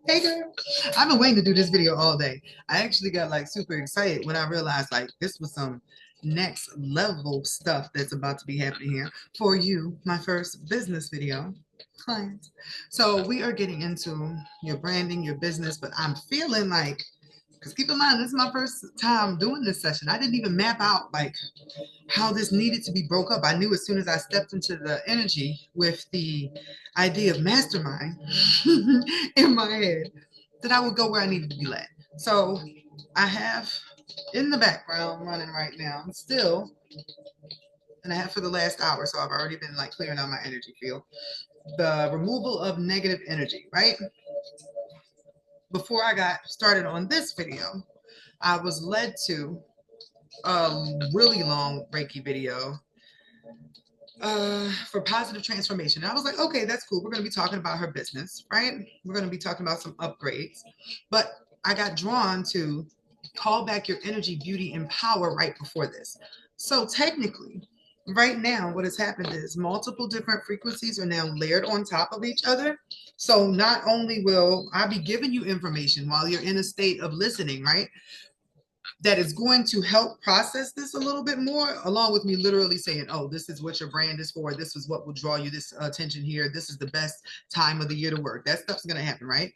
Hey girl, I've been waiting to do this video all day. I actually got like super excited when I realized like this was some next level stuff that's about to be happening here for you, my first business video clients. So we are getting into your branding, your business, but I'm feeling like, because keep in mind, this is my first time doing this session. I didn't even map out like how this needed to be broke up. I knew as soon as I stepped into the energy with the idea of mastermind in my head that I would go where I needed to be led. So I have in the background running right now, still, and I have for the last hour. So I've already been like clearing out my energy field. The removal of negative energy, right? Before I got started on this video, I was led to a really long Reiki video for positive transformation. And I was like, okay, that's cool. We're going to be talking about her business, right? We're going to be talking about some upgrades. But I got drawn to call back your energy, beauty, and power right before this. So technically, right now, what has happened is multiple different frequencies are now layered on top of each other. So not only will I be giving you information while you're in a state of listening, right? That is going to help process this a little bit more, along with me literally saying, oh, this is what your brand is for. This is what will draw you this attention here. This is the best time of the year to work. That stuff's going to happen, right?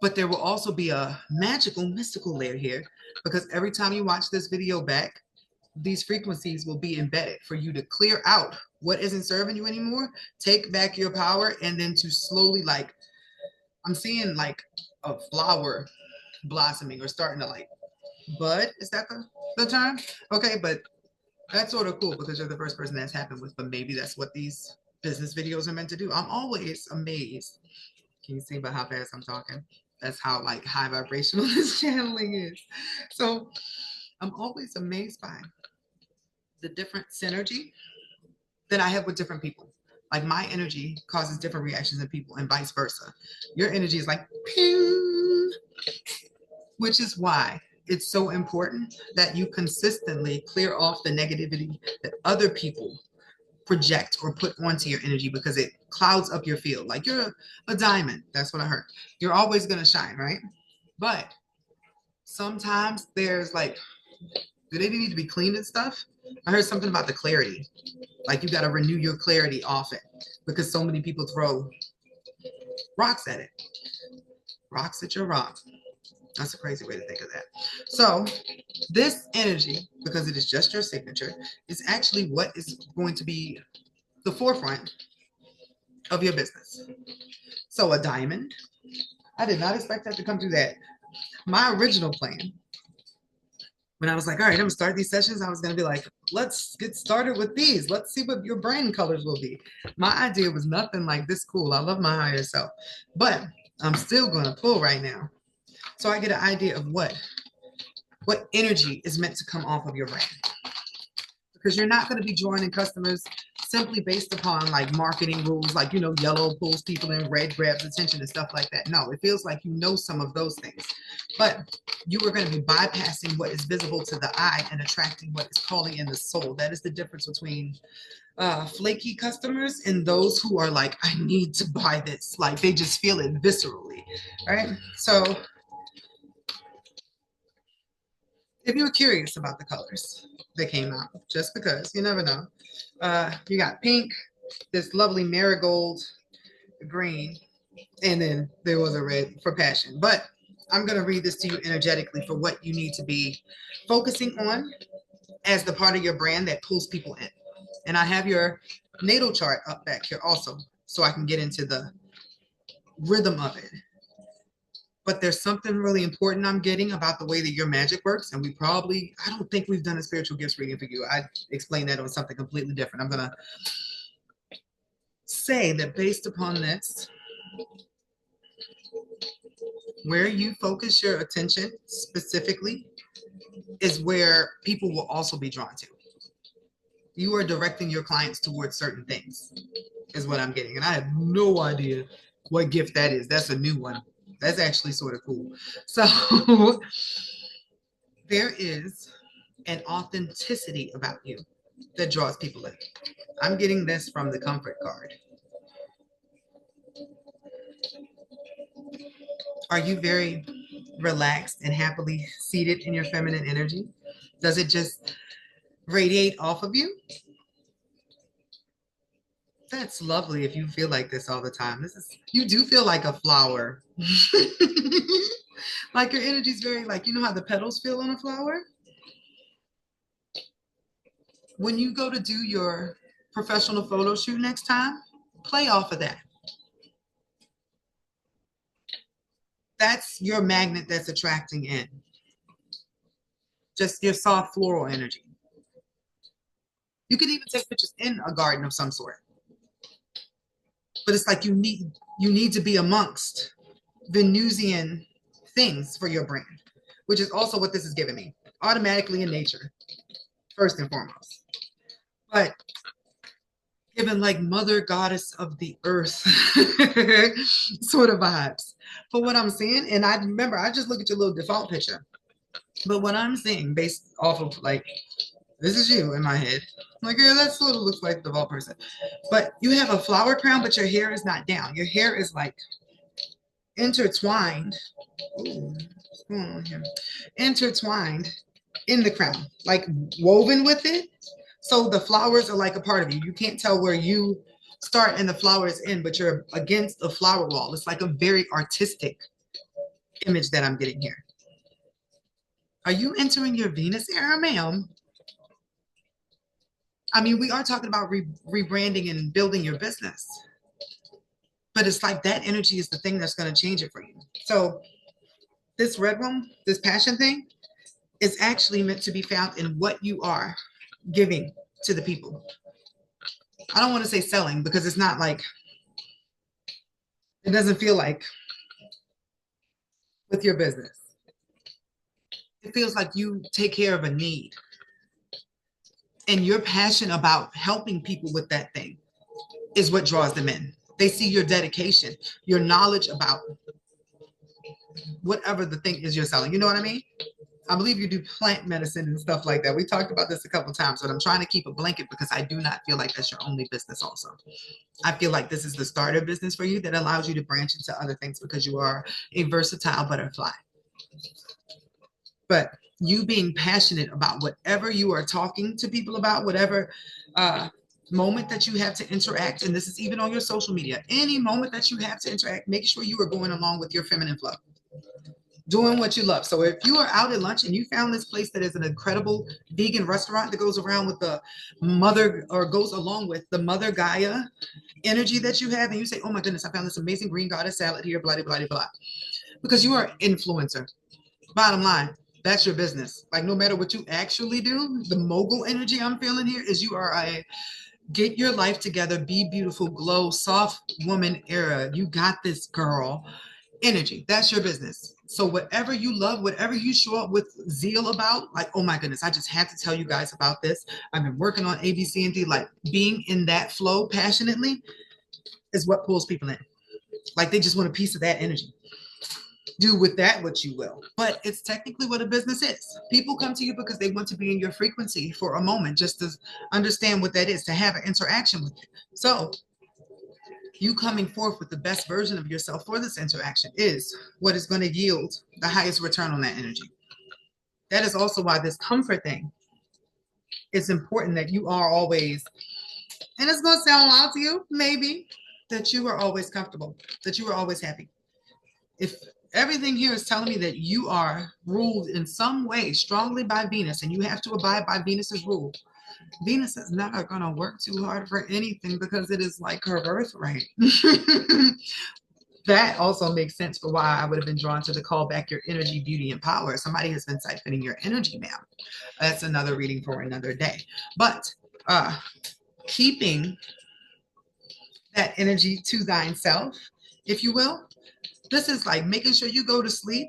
But there will also be a magical, mystical layer here, because every time you watch this video back, these frequencies will be embedded for you to clear out what isn't serving you anymore, take back your power, and then to slowly, like, I'm seeing like a flower blossoming or starting to like bud. Is that the term? Okay, but that's sort of cool because you're the first person that's happened with, but maybe that's what these business videos are meant to do. I'm always amazed. Can you see about how fast I'm talking? That's how like high vibrational this channeling is. So I'm always amazed by the different synergy that I have with different people. Like my energy causes different reactions in people and vice versa. Your energy is like ping, which is why it's so important that you consistently clear off the negativity that other people project or put onto your energy, because it clouds up your field. Like you're a diamond. That's what I heard. You're always going to shine, right? But sometimes there's like, do they need to be cleaned and stuff? I heard something about the clarity. Like you got to renew your clarity often because so many people throw rocks at it. Rocks at your rock. That's a crazy way to think of that. So this energy, because it is just your signature, is actually what is going to be the forefront of your business. So a diamond, I did not expect that to come through that. My original plan, when I was like, all right, I'm gonna start these sessions, I was gonna be like, let's get started with these. Let's see what your brand colors will be. My idea was nothing like this cool. I love my higher self, but I'm still gonna pull right now. So I get an idea of what energy is meant to come off of your brand. Because you're not going to be joining customers simply based upon like marketing rules, like, you know, yellow pulls people in, red grabs attention and stuff like that. No, it feels like you know some of those things, but you are going to be bypassing what is visible to the eye and attracting what is calling in the soul. That is the difference between flaky customers and those who are like, I need to buy this. Like they just feel it viscerally, right? So if you're curious about the colors that came out, just because you never know, you got pink, this lovely marigold green, and then there was a red for passion. But I'm going to read this to you energetically for what you need to be focusing on as the part of your brand that pulls people in. And I have your natal chart up back here also, so I can get into the rhythm of it. But there's something really important I'm getting about the way that your magic works. And I don't think we've done a spiritual gifts reading for you. I explained that on something completely different. I'm going to say that based upon this, where you focus your attention specifically is where people will also be drawn to. You are directing your clients towards certain things, is what I'm getting. And I have no idea what gift that is. That's a new one. That's actually sort of cool. So there is an authenticity about you that draws people in. I'm getting this from the comfort card. Are you very relaxed and happily seated in your feminine energy? Does it just radiate off of you? That's lovely if you feel like this all the time. You do feel like a flower. Like your energy is very like, you know how the petals feel on a flower? When you go to do your professional photo shoot next time, play off of that. That's your magnet that's attracting in. Just your soft floral energy. You could even take pictures in a garden of some sort. But it's like you need to be amongst Venusian things for your brand, which is also what this is giving me. Automatically in nature, first and foremost. But given like mother goddess of the earth sort of vibes for what I'm seeing. And I remember, I just look at your little default picture. But what I'm seeing based off of like, this is you in my head. Like, yeah, that sort of looks like the default person. But you have a flower crown, but your hair is not down. Your hair is like intertwined. Ooh, what's going on here? Intertwined in the crown, like woven with it. So the flowers are like a part of you. You can't tell where you start and the flowers end, but you're against a flower wall. It's like a very artistic image that I'm getting here. Are you entering your Venus era, ma'am? I mean, we are talking about rebranding and building your business, but it's like that energy is the thing that's going to change it for you. So this red one, this passion thing, is actually meant to be found in what you are giving to the people. I don't want to say selling because it's not like, it doesn't feel like with your business. It feels like you take care of a need and your passion about helping people with that thing is what draws them in. They see your dedication, your knowledge about whatever the thing is you're selling. You know what I mean? I believe you do plant medicine and stuff like that. We talked about this a couple of times, but I'm trying to keep a blanket because I do not feel like that's your only business also. I feel like this is the starter business for you that allows you to branch into other things because you are a versatile butterfly. But you being passionate about whatever you are talking to people about, whatever moment that you have to interact, and this is even on your social media, any moment that you have to interact, make sure you are going along with your feminine flow. Doing what you love. So if you are out at lunch and you found this place that is an incredible vegan restaurant that goes around with the mother or goes along with the mother Gaia energy that you have, and you say, oh my goodness, I found this amazing green goddess salad here, blah, blah, blah, blah. Because you are an influencer. Bottom line, that's your business. Like no matter what you actually do, the mogul energy I'm feeling here is you are a get your life together, be beautiful, glow, soft woman era. You got this, girl. Energy. That's your business. So whatever you love, whatever you show up with zeal about, like, oh my goodness, I just had to tell you guys about this. I've been working on A, B, C, and D. Like being in that flow passionately is what pulls people in. Like they just want a piece of that energy. Do with that what you will. But it's technically what a business is. People come to you because they want to be in your frequency for a moment, just to understand what that is, to have an interaction with you. So you coming forth with the best version of yourself for this interaction is what is going to yield the highest return on that energy. That is also why this comfort thing is important, that you are always, and it's going to sound loud to you, maybe, that you are always comfortable, that you are always happy. If everything here is telling me that you are ruled in some way strongly by Venus and you have to abide by Venus's rule, Venus is not going to work too hard for anything because it is like her birthright. That also makes sense for why I would have been drawn to the call back your energy, beauty, and power. Somebody has been siphoning your energy now. That's another reading for another day. But keeping that energy to thyself, if you will, this is like making sure you go to sleep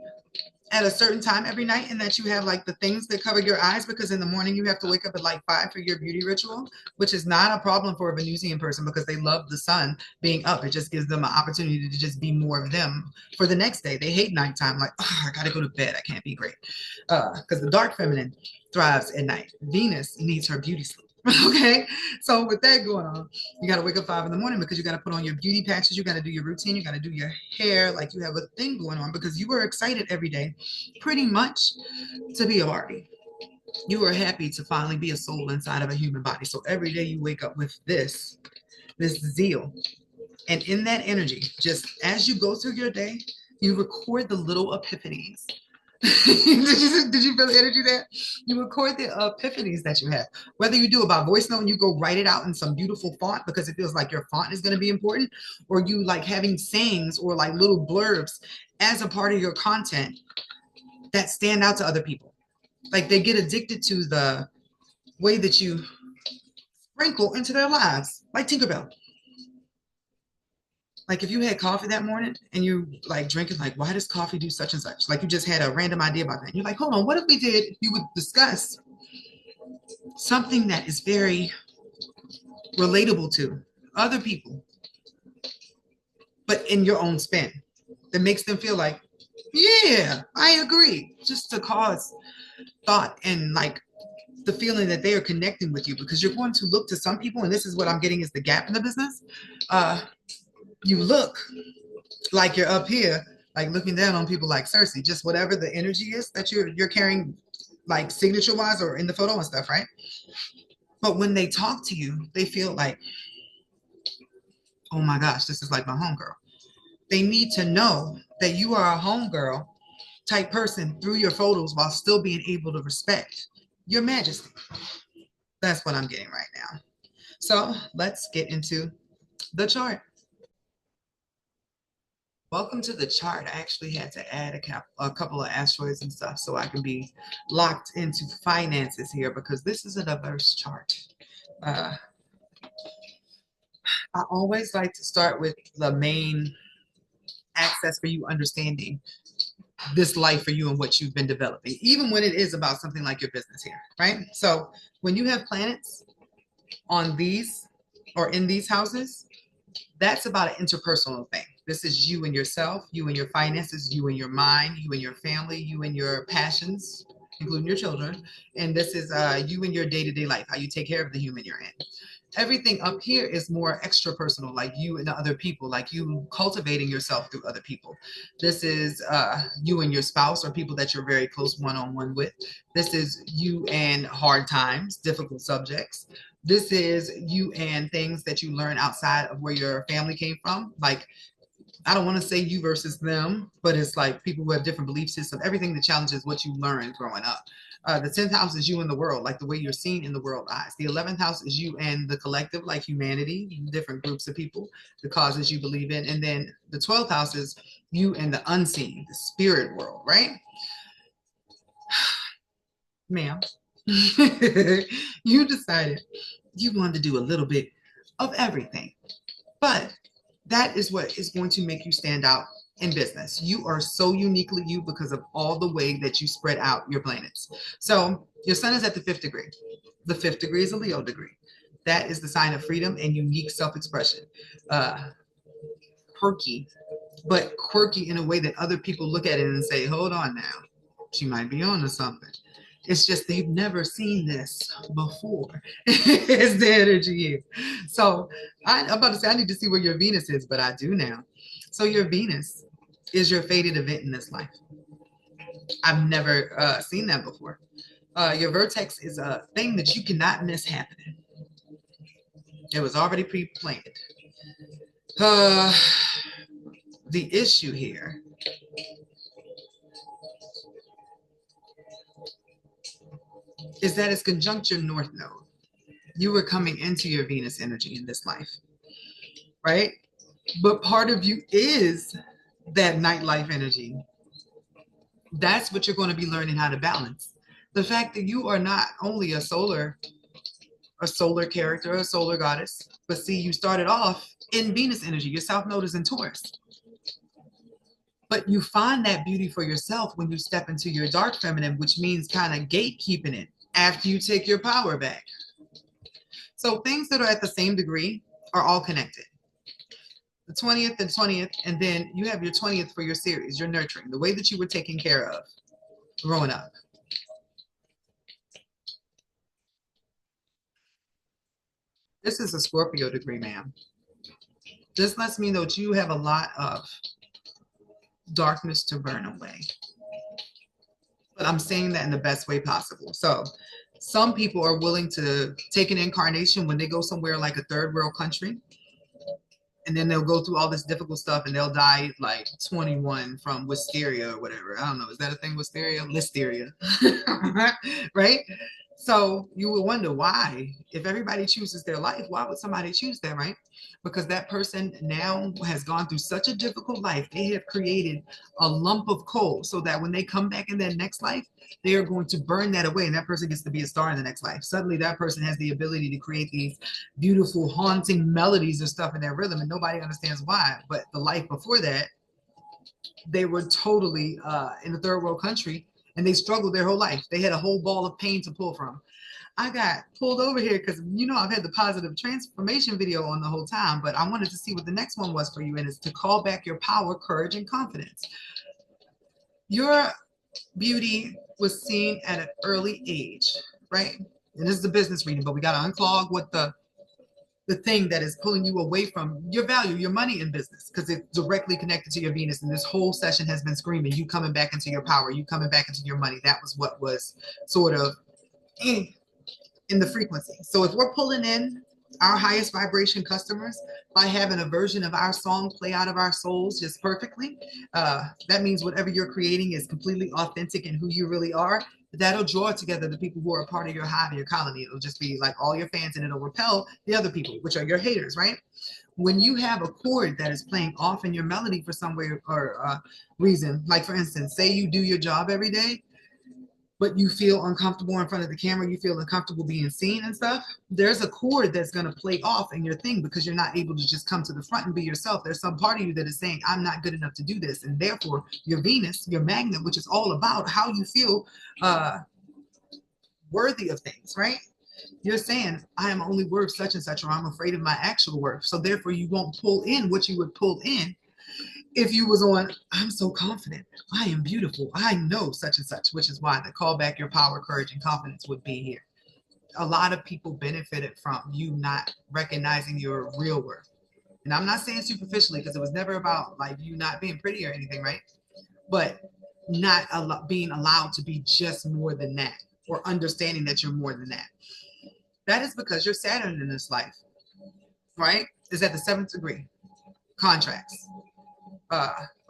at a certain time every night and that you have like the things that cover your eyes, because in the morning you have to wake up at like 5 for your beauty ritual, which is not a problem for a Venusian person because they love the sun being up. It just gives them an opportunity to just be more of them for the next day. They hate nighttime, like, oh, I gotta go to bed, I can't be great, because the dark feminine thrives at night. Venus needs her beauty sleep. Okay, so with that going on, you got to wake up 5 in the morning because you got to put on your beauty patches, you got to do your routine, you got to do your hair, like you have a thing going on because you were excited every day, pretty much, to be a Barbie. You were happy to finally be a soul inside of a human body. So every day you wake up with this zeal, and in that energy, just as you go through your day, you record the little epiphanies. Did you feel the energy there? You record the epiphanies that you have. Whether you do it by voice note and you go write it out in some beautiful font because it feels like your font is going to be important, or you like having sayings or like little blurbs as a part of your content that stand out to other people. Like they get addicted to the way that you sprinkle into their lives, like Tinkerbell. Like if you had coffee that morning and you like drinking, like, why does coffee do such and such? Like you just had a random idea about that. You're like, hold on, what if we did, you would discuss something that is very relatable to other people, but in your own spin that makes them feel like, yeah, I agree, just to cause thought and like the feeling that they are connecting with you because you're going to look to some people, and this is what I'm getting is the gap in the business. You look like you're up here, like looking down on people like Cersei, just whatever the energy is that you're carrying, like signature wise or in the photo and stuff, right? But when they talk to you, they feel like, oh my gosh, this is like my homegirl. They need to know that you are a homegirl type person through your photos while still being able to respect your majesty. That's what I'm getting right now. So let's get into the chart. Welcome to the chart. I actually had to add a couple of asteroids and stuff so I can be locked into finances here because this is a diverse chart. I always like to start with the main access for you understanding this life for you and what you've been developing, even when it is about something like your business here, right? So when you have planets on these or in these houses, that's about an interpersonal thing. This is you and yourself, you and your finances, you and your mind, you and your family, you and your passions, including your children. And this is you and your day-to-day life, how you take care of the human you're in. Everything up here is more extra personal, like you and other people, like you cultivating yourself through other people. This is you and your spouse or people that you're very close one-on-one with. This is you and hard times, difficult subjects. This is you and things that you learn outside of where your family came from. Like, I don't want to say you versus them, but it's like people who have different belief systems, everything that challenges what you learned growing up. The 10th house is you in the world, like the way you're seen in the world eyes. The 11th house is you and the collective, like humanity, different groups of people, the causes you believe in. And then the 12th house is you and the unseen, the spirit world, right? Ma'am, you decided you wanted to do a little bit of everything. But that is what is going to make you stand out in business. You are so uniquely you because of all the way that you spread out your planets. So your sun is at the 5th degree. The 5th degree is a Leo degree. That is the sign of freedom and unique self-expression. Quirky, but quirky in a way that other people look at it and say, hold on now, she might be on to something. It's just they've never seen this before. It's the energy here. So I'm about to say I need to see where your Venus is, but I do now. So your Venus is your fated event in this life. I've never seen that before. Your vertex is a thing that you cannot miss happening. It was already pre-planned. The issue here is that it's conjunct your North Node. You were coming into your Venus energy in this life, right? But part of you is that nightlife energy. That's what you're going to be learning how to balance. The fact that you are not only a solar character, a solar goddess, but see, you started off in Venus energy. Your South Node is in Taurus. But you find that beauty for yourself when you step into your dark feminine, which means kind of gatekeeping it after you take your power back. So things that are at the same degree are all connected. The 20th and 20th, and then you have your 20th for your series, your nurturing, the way that you were taken care of growing up. This is a Scorpio degree, ma'am. This lets me know that you have a lot of darkness to burn away. But I'm saying that in the best way possible. So some people are willing to take an incarnation when they go somewhere like a third world country, and then they'll go through all this difficult stuff and they'll die like 21 from wisteria or whatever. I don't know. Is that a thing? Wisteria? Listeria. Right? So you would wonder why, if everybody chooses their life, why would somebody choose that, right? Because that person now has gone through such a difficult life. They have created a lump of coal so that when they come back in their next life, they are going to burn that away, and that person gets to be a star in the next life. Suddenly that person has the ability to create these beautiful, haunting melodies and stuff in their rhythm, and nobody understands why. But the life before that, they were totally in a third world country, and they struggled their whole life. They had a whole ball of pain to pull from. I got pulled over here because, you know, I've had the positive transformation video on the whole time, but I wanted to see what the next one was for you, and it's to call back your power, courage, and confidence. Your beauty was seen at an early age, right? And this is the business reading, but we got to unclog what the thing that is pulling you away from your value, your money in business, because it's directly connected to your Venus. And this whole session has been screaming, you coming back into your power, you coming back into your money. That was what was sort of in the frequency. So if we're pulling in our highest vibration customers by having a version of our song play out of our souls just perfectly, that means whatever you're creating is completely authentic and who you really are. That'll draw together the people who are a part of your hive, your colony. It'll just be like all your fans, and it'll repel the other people, which are your haters, right? When you have a chord that is playing off in your melody for some way or reason, like for instance, say you do your job every day, but you feel uncomfortable in front of the camera, you feel uncomfortable being seen and stuff, there's a chord that's going to play off in your thing because you're not able to just come to the front and be yourself. There's some part of you that is saying, I'm not good enough to do this. And therefore, your Venus, your magnet, which is all about how you feel worthy of things, right? You're saying, I am only worth such and such, or I'm afraid of my actual worth. So therefore, you won't pull in what you would pull in if you was on, I'm so confident, I am beautiful, I know such and such, which is why the call back your power, courage, and confidence would be here. A lot of people benefited from you not recognizing your real worth. And I'm not saying superficially, because it was never about like you not being pretty or anything, right? But not being allowed to be just more than that, or understanding that you're more than that. That is because your Saturn in this life, right, is at the 7th degree, contracts.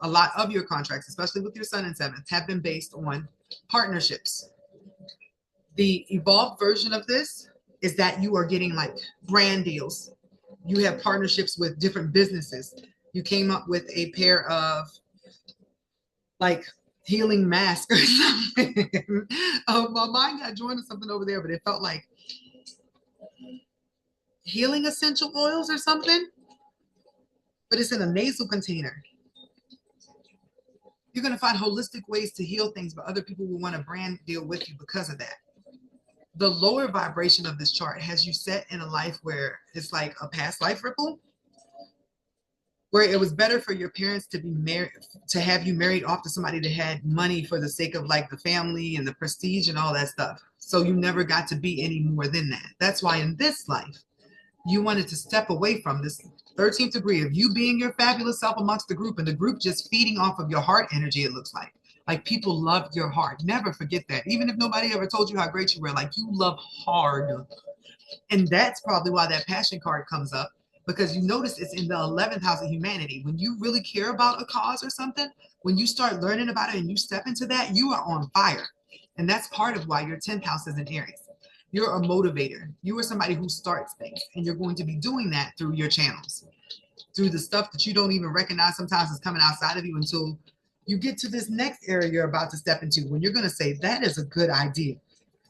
A lot of your contracts, especially with your Sun in 7th, have been based on partnerships. The evolved version of this is that you are getting like brand deals. You have partnerships with different businesses. You came up with a pair of like healing masks or something. My mind got joined to something over there, but it felt like healing essential oils or something, but it's in a nasal container. You're going to find holistic ways to heal things, but other people will want to brand deal with you because of that. The lower vibration of this chart has you set in a life where it's like a past life ripple, where it was better for your parents to be married, to have you married off to somebody that had money for the sake of like the family and the prestige and all that stuff. So you never got to be any more than that. That's why in this life, you wanted to step away from this 13th degree of you being your fabulous self amongst the group, and the group just feeding off of your heart energy. It looks like people love your heart. Never forget that. Even if nobody ever told you how great you were, like you love hard. And that's probably why that passion card comes up, because you notice it's in the 11th house of humanity. When you really care about a cause or something, when you start learning about it and you step into that, you are on fire. And that's part of why your 10th house is in Aries. You're a motivator. You are somebody who starts things, and you're going to be doing that through your channels, through the stuff that you don't even recognize sometimes is coming outside of you until you get to this next area you're about to step into, when you're going to say, that is a good idea.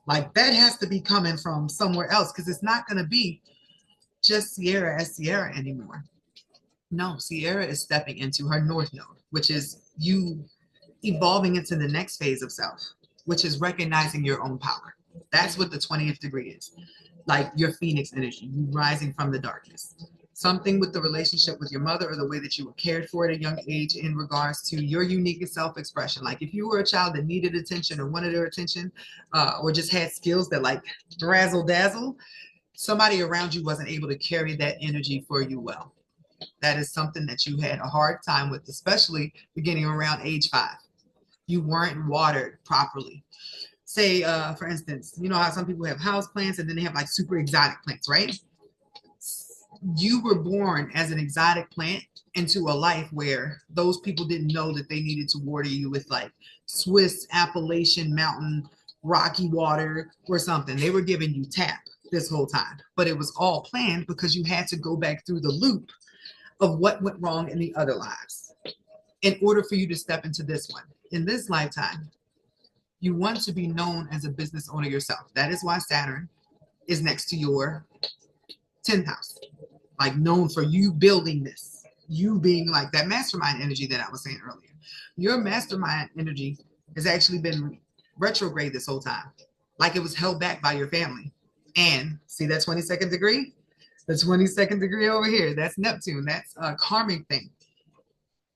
Like that has to be coming from somewhere else, because it's not going to be just Sierra as Sierra anymore. No, Sierra is stepping into her North Node, which is you evolving into the next phase of self, which is recognizing your own power. That's what the 20th degree is. Like your Phoenix energy, you rising from the darkness. Something with the relationship with your mother, or the way that you were cared for at a young age in regards to your unique self-expression. Like if you were a child that needed attention or wanted their attention, or just had skills that like razzle dazzle, somebody around you wasn't able to carry that energy for you well. That is something that you had a hard time with, especially beginning around age 5. You weren't watered properly. Say, for instance, you know how some people have house plants and then they have like super exotic plants, right? You were born as an exotic plant into a life where those people didn't know that they needed to water you with like Swiss Appalachian mountain rocky water or something. They were giving you tap this whole time, but it was all planned because you had to go back through the loop of what went wrong in the other lives in order for you to step into this one. In this lifetime, you want to be known as a business owner yourself. That is why Saturn is next to your 10th house, like known for you building this, you being like that mastermind energy that I was saying earlier. Your mastermind energy has actually been retrograde this whole time, like it was held back by your family. And see that 22nd degree? The 22nd degree over here, that's Neptune. That's a karmic thing.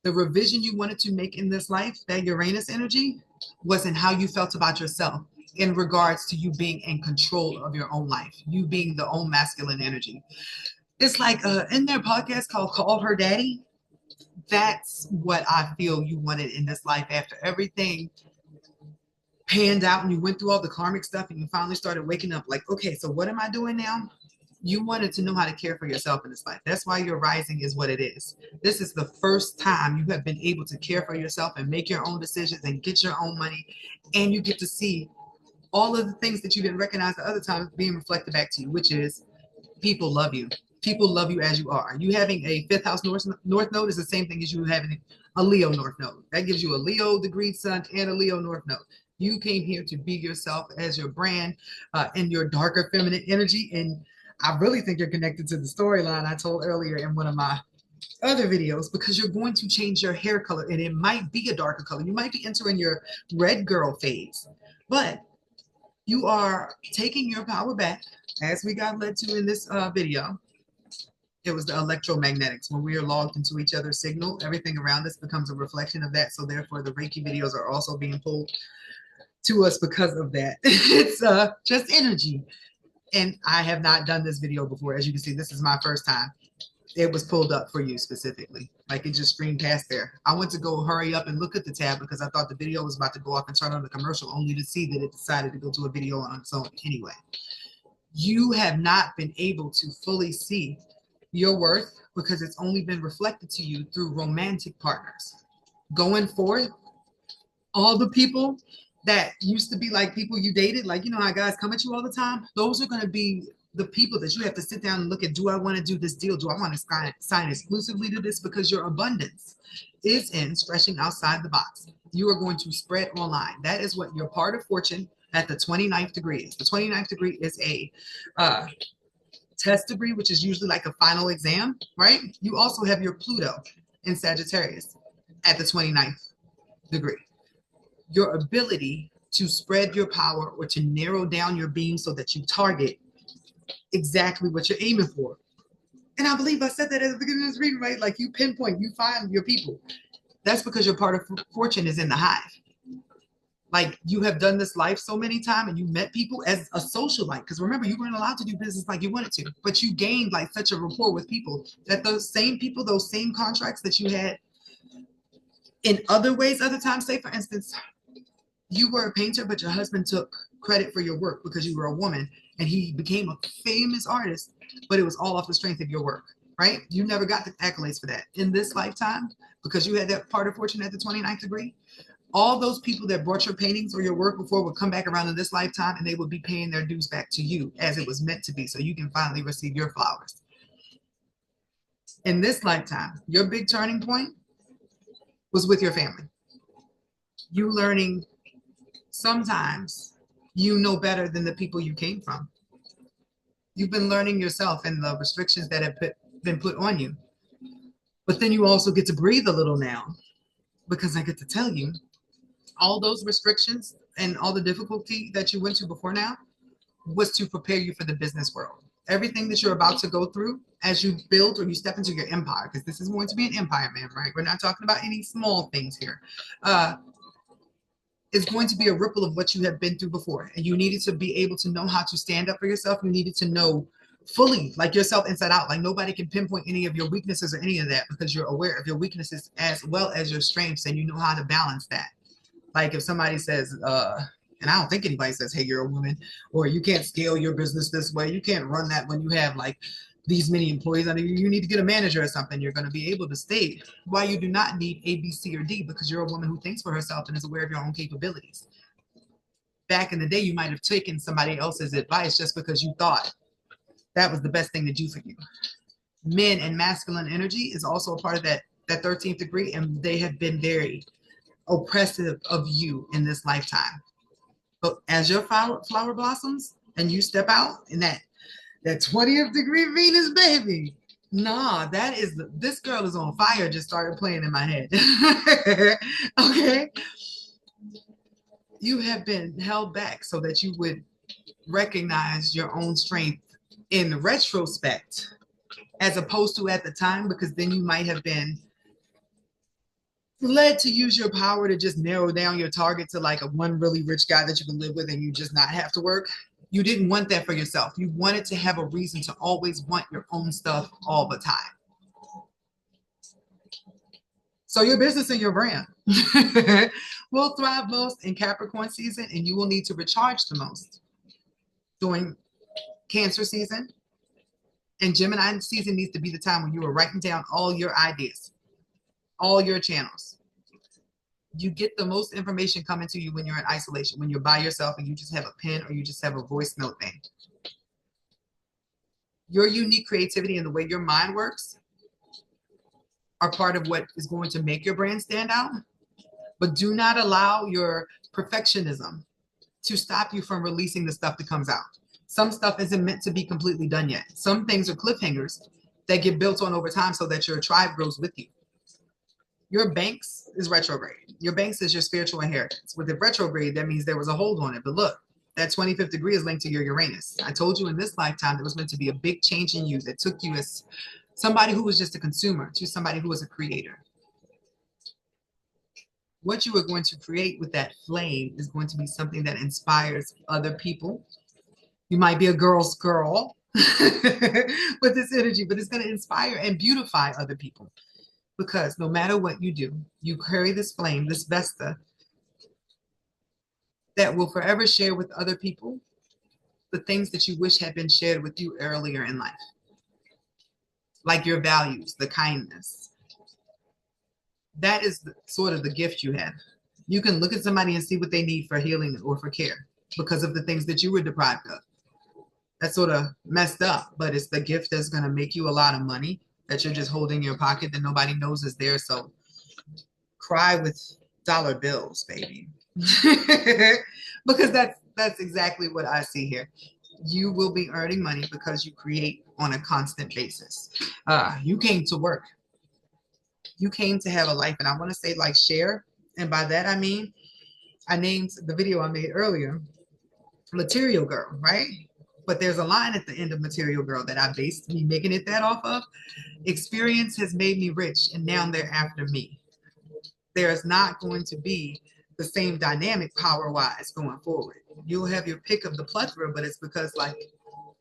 The revision you wanted to make in this life, that Uranus energy, wasn't how you felt about yourself in regards to you being in control of your own life, you being the own masculine energy. It's like in their podcast called Call Her Daddy, that's what I feel you wanted in this life after everything panned out and you went through all the karmic stuff and you finally started waking up like, okay, so what am I doing now? You wanted to know how to care for yourself in this life. That's why your rising is what it is. This is the first time you have been able to care for yourself and make your own decisions and get your own money. And you get to see all of the things that you didn't recognize the other times being reflected back to you, which is people love you. People love you as you are. You having a 5th house north node is the same thing as you having a Leo north node. That gives you a Leo degree sun and a Leo north node. You came here to be yourself as your brand in your darker feminine energy. And I really think you're connected to the storyline I told earlier in one of my other videos, because you're going to change your hair color and it might be a darker color. You might be entering your red girl phase, but you are taking your power back as we got led to in this video. It was the electromagnetics. When we are logged into each other's signal, everything around us becomes a reflection of that. So therefore the Reiki videos are also being pulled to us because of that. It's just energy. And I have not done this video before. As you can see, this is my first time. It was pulled up for you specifically. Like it just streamed past there. I went to go hurry up and look at the tab because I thought the video was about to go off and turn on the commercial, only to see that it decided to go to a video on its own anyway. You have not been able to fully see your worth because it's only been reflected to you through romantic partners. Going forward, all the people that used to be like people you dated, like, you know how guys come at you all the time, those are going to be the people that you have to sit down and look at. Do I want to do this deal? Do I want to sign exclusively to this? Because your abundance is in stretching outside the box. You are going to spread online. That is what your part of fortune at the 29th degree is. The 29th degree is a test degree, which is usually like a final exam, right? You also have your Pluto in Sagittarius at the 29th degree. Your ability to spread your power or to narrow down your beam so that you target exactly what you're aiming for. And I believe I said that at the beginning of this reading, right? Like you pinpoint, you find your people. That's because your part of fortune is in the hive. Like you have done this life so many times and you met people as a socialite. Because remember, you weren't allowed to do business like you wanted to, but you gained like such a rapport with people that those same people, those same contracts that you had in other ways, other times, say for instance, you were a painter, but your husband took credit for your work because you were a woman and he became a famous artist, but it was all off the strength of your work, right? You never got the accolades for that. In this lifetime, because you had that part of fortune at the 29th degree, all those people that bought your paintings or your work before would come back around in this lifetime and they would be paying their dues back to you as it was meant to be. So you can finally receive your flowers. In this lifetime, your big turning point was with your family. You learning sometimes you know better than the people you came from. You've been learning yourself and the restrictions that have been put on you. But then you also get to breathe a little now because I get to tell you all those restrictions and all the difficulty that you went to before now was to prepare you for the business world. Everything that you're about to go through as you build or you step into your empire, because this is going to be an empire, man, right? We're not talking about any small things here. Is going to be a ripple of what you have been through before. And you needed to be able to know how to stand up for yourself. You needed to know fully, like yourself inside out. Like nobody can pinpoint any of your weaknesses or any of that because you're aware of your weaknesses as well as your strengths, and you know how to balance that. Like if somebody says, and I don't think anybody says, hey, you're a woman, or you can't scale your business this way, you can't run that when you have like these many employees under you, you need to get a manager or something. You're going to be able to state why you do not need A, B, C, or D, because you're a woman who thinks for herself and is aware of your own capabilities. Back in the day, you might have taken somebody else's advice just because you thought that was the best thing to do for you. Men and masculine energy is also a part of that 13th degree, and they have been very oppressive of you in this lifetime. But as your flower blossoms and you step out in that 20th degree Venus, baby, nah, this girl is on fire just started playing in my head. Okay. You have been held back so that you would recognize your own strength in retrospect, as opposed to at the time, because then you might have been led to use your power to just narrow down your target to like a one really rich guy that you can live with and you just not have to work. You didn't want that for yourself. You wanted to have a reason to always want your own stuff all the time. So your business and your brand will thrive most in Capricorn season, and you will need to recharge the most during Cancer season. And Gemini season needs to be the time when you are writing down all your ideas, all your channels. You get the most information coming to you when you're in isolation, when you're by yourself and you just have a pen or you just have a voice note thing. Your unique creativity and the way your mind works are part of what is going to make your brand stand out. But do not allow your perfectionism to stop you from releasing the stuff that comes out. Some stuff isn't meant to be completely done yet. Some things are cliffhangers that get built on over time so that your tribe grows with you. Your Banks is retrograde. Your Banks is your spiritual inheritance. With the retrograde, that means there was a hold on it. But look, that 25th degree is linked to your Uranus. I told you in this lifetime there was meant to be a big change in you that took you as somebody who was just a consumer to somebody who was a creator. What you are going to create with that flame is going to be something that inspires other people. You might be a girl's girl with this energy, but it's going to inspire and beautify other people. Because no matter what you do, you carry this flame, this Vesta, that will forever share with other people the things that you wish had been shared with you earlier in life. Like your values, the kindness. That is sort of the gift you have. You can look at somebody and see what they need for healing or for care because of the things that you were deprived of. That's sort of messed up, but it's the gift that's going to make you a lot of money that you're just holding in your pocket that nobody knows is there. So cry with dollar bills, baby. Because that's exactly what I see here. You will be earning money because you create on a constant basis. You came to work. You came to have a life. And I want to say like share. And by that, I mean, I named the video I made earlier, Material Girl, right? But there's a line at the end of Material Girl that I based me making it that off of. Experience has made me rich, and now they're after me. There is not going to be the same dynamic power-wise going forward. You'll have your pick of the plethora, but it's because like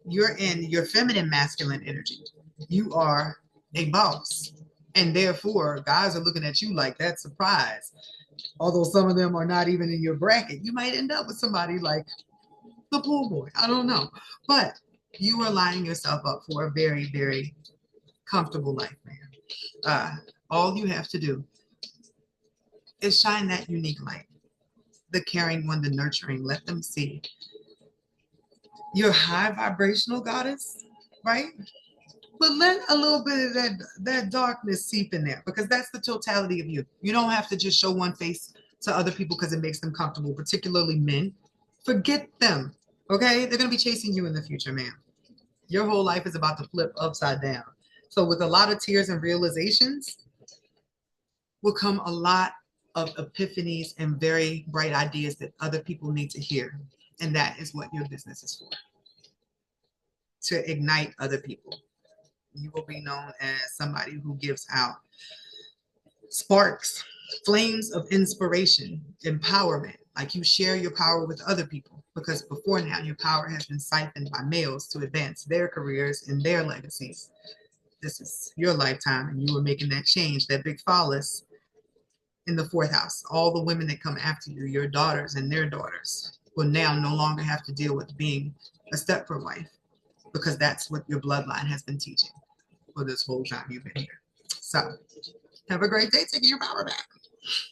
you're in your feminine masculine energy. You are a boss. And therefore, guys are looking at you like that surprise. Although some of them are not even in your bracket, you might end up with somebody like the pool boy. I don't know. But you are lining yourself up for a very, very comfortable life, man. All you have to do is shine that unique light. The caring one, the nurturing. Let them see. You're high vibrational goddess, right? But let a little bit of that darkness seep in there because that's the totality of you. You don't have to just show one face to other people because it makes them comfortable, particularly men. Forget them, okay? They're going to be chasing you in the future, man. Your whole life is about to flip upside down. So with a lot of tears and realizations will come a lot of epiphanies and very bright ideas that other people need to hear. And that is what your business is for. To ignite other people. You will be known as somebody who gives out sparks, flames of inspiration, empowerment. Like you share your power with other people because before now, your power has been siphoned by males to advance their careers and their legacies. This is your lifetime, and you were making that change, that big phallus in the fourth house. All the women that come after you, your daughters and their daughters, will now no longer have to deal with being a Stepford wife, because that's what your bloodline has been teaching for this whole time you've been here. So have a great day, taking your power back.